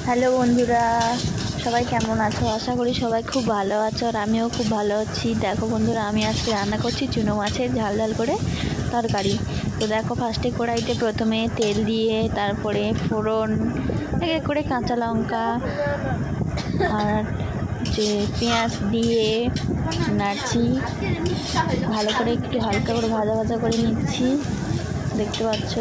Hello বন্ধুরা, সবাই কেমন আছো? আশা করি সবাই খুব ভালো আছো, আর আমিও খুব ভালো আছি। দেখো বন্ধুরা, আমি আজকে রান্না করছি চুনো মাছের ঝাল ঝাল করে তরকারি। তো দেখো, ফার্স্টে কড়াইতে প্রথমে তেল দিয়ে তারপরে ফোড়ন, এক এক করে কাঁচা লঙ্কা আর যে পেঁয়াজ দিয়ে নাড়ছি, ভালো করে একটু হালকা করে ভাজা ভাজা করে নিচ্ছি। দেখতে পাচ্ছ।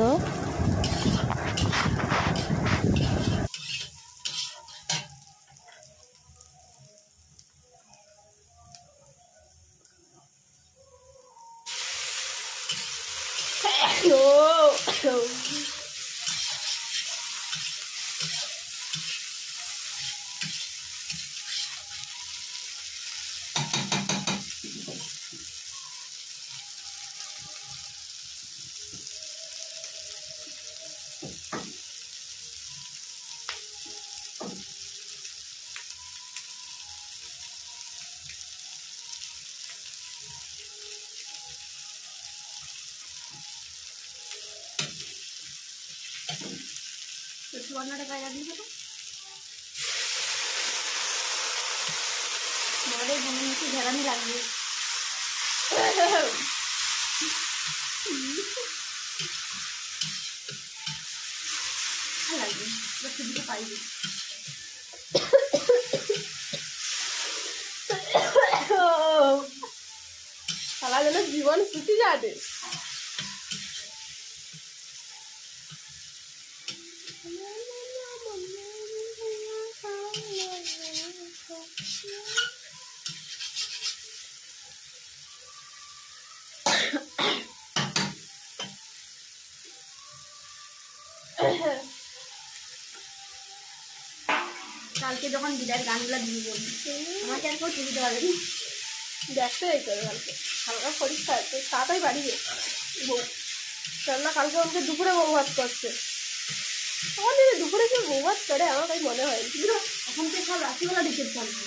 সুবর্ণটা গায়ে দিয়ে দেবো। বড় মনে হচ্ছে ঝাড়ানি লাগবে। সারা যেন জীবন ছুটি যাবে। কালকে যখন বিদায়ের গানগুলো দিয়ে বলবি, আমাকে আর কেউ টিভিতে পারবেনি। দেখতে এই করে কালকে হালকা পরীক্ষা আছে, তাড়াতাড়ি বাড়ি গে কেননা কালকে আমাকে দুপুরে বউ ভাত করছে। আমাদের দুপুরে কেউ বউ ভাত করে আমার তাই মনে হয়। কিন্তু এখন তো সব রাত্রিবেলা ডিসেট চলছে।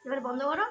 এবার বন্ধ করো।